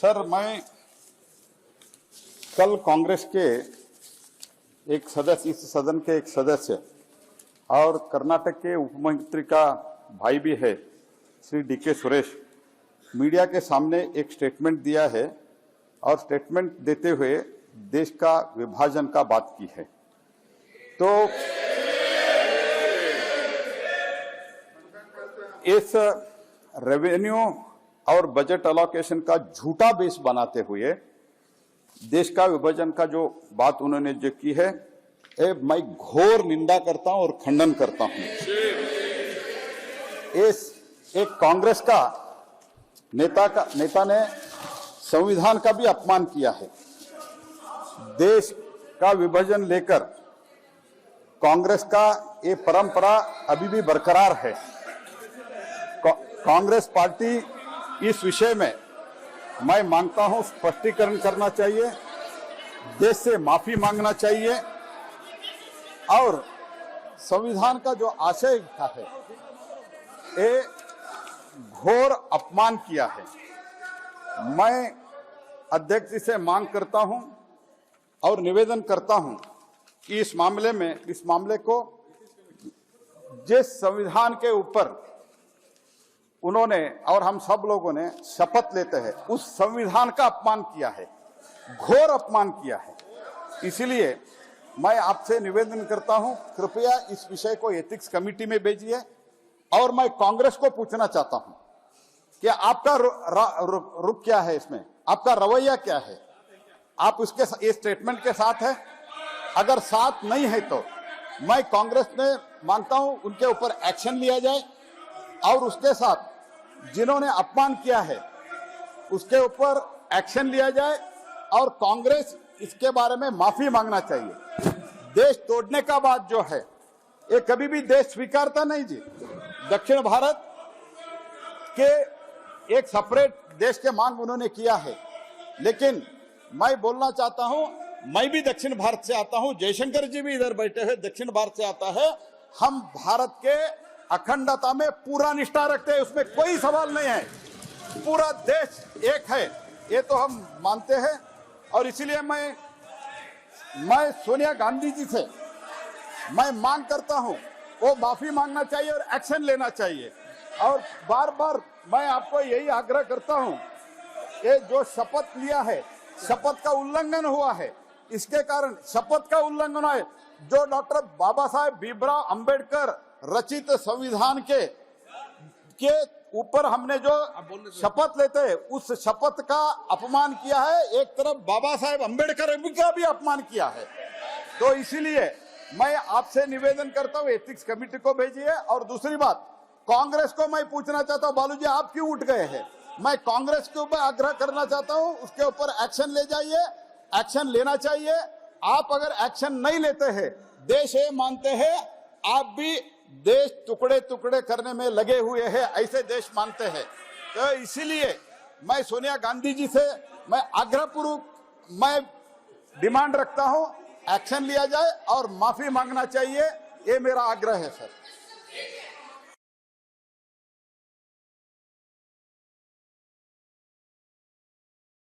Sir, मैं कल कांग्रेस के एक सदस्य, इस सदन के एक सदस्य और कर्नाटक के उप मुख्यमंत्री का भाई भी है श्री डी.के. सुरेश, मीडिया के सामने एक स्टेटमेंट दिया है और स्टेटमेंट देते हुए देश का विभाजन का बात की है। तो इस रेवेन्यू और बजट अलोकेशन का झूठा बेस बनाते हुए देश का विभाजन का जो बात उन्होंने जो की है, मैं घोर निंदा करता हूं और खंडन करता हूं। इस एक कांग्रेस का नेता ने संविधान का भी अपमान किया है। देश का विभाजन लेकर कांग्रेस का ये परंपरा अभी भी बरकरार है। कांग्रेस पार्टी इस विषय में मैं मांगता हूं स्पष्टीकरण करना चाहिए, देश से माफी मांगना चाहिए और संविधान का जो आशय था है ये घोर अपमान किया है। मैं अध्यक्ष जी से मांग करता हूं और निवेदन करता हूं कि इस मामले को जिस संविधान के ऊपर उन्होंने और हम सब लोगों ने शपथ लेते हैं, उस संविधान का अपमान किया है, घोर अपमान किया है। इसीलिए मैं आपसे निवेदन करता हूं, कृपया इस विषय को एथिक्स कमेटी में भेजिए। और मैं कांग्रेस को पूछना चाहता हूं कि आपका रुख क्या है, इसमें आपका रवैया क्या है? आप उसके इस स्टेटमेंट के साथ है? अगर साथ नहीं है तो मैं कांग्रेस में मांगता हूं उनके ऊपर एक्शन लिया जाए और उसके साथ जिन्होंने अपमान किया है उसके ऊपर एक्शन लिया जाए और कांग्रेस इसके बारे में माफी मांगना चाहिए। देश तोड़ने का बात जो है ये कभी भी देश स्वीकारता नहीं जी। दक्षिण भारत के एक सेपरेट देश के मांग उन्होंने किया है, लेकिन मैं बोलना चाहता हूं, मैं भी दक्षिण भारत से आता हूं, जयशंकर जी भी इधर बैठे हुए दक्षिण भारत से आता है। हम भारत के अखंडता में पूरा निष्ठा रखते हैं, उसमें कोई सवाल नहीं है। पूरा देश एक है, ये तो हम मानते हैं। और इसीलिए मैं सोनिया गांधी जी से मैं मांग करता हूं, वो माफी मांगना चाहिए और एक्शन लेना चाहिए। और बार बार मैं आपको यही आग्रह करता हूं, ये जो शपथ लिया है, शपथ का उल्लंघन हुआ है। इसके कारण शपथ का उल्लंघन हुआ है। जो डॉक्टर बाबा साहेब भीमराव अंबेडकर रचित संविधान के ऊपर हमने जो शपथ लेते हैं, उस शपथ का अपमान किया है। एक तरफ बाबा साहेब अंबेडकर का भी अपमान किया है। तो इसीलिए मैं आपसे निवेदन करता हूं एथिक्स कमेटी को भेजिए। और दूसरी बात, कांग्रेस को मैं पूछना चाहता हूं, बालू जी आप क्यों उठ गए हैं? मैं कांग्रेस के ऊपर आग्रह करना चाहता हूं, उसके ऊपर एक्शन ले जाइए, एक्शन लेना चाहिए। आप अगर एक्शन नहीं लेते हैं, देश ये मानते हैं आप भी देश टुकड़े टुकड़े करने में लगे हुए हैं, ऐसे देश मानते हैं। तो इसीलिए मैं सोनिया गांधी जी से मैं आग्रहपूर्वक मैं डिमांड रखता हूं, एक्शन लिया जाए और माफी मांगना चाहिए, ये मेरा आग्रह है सर।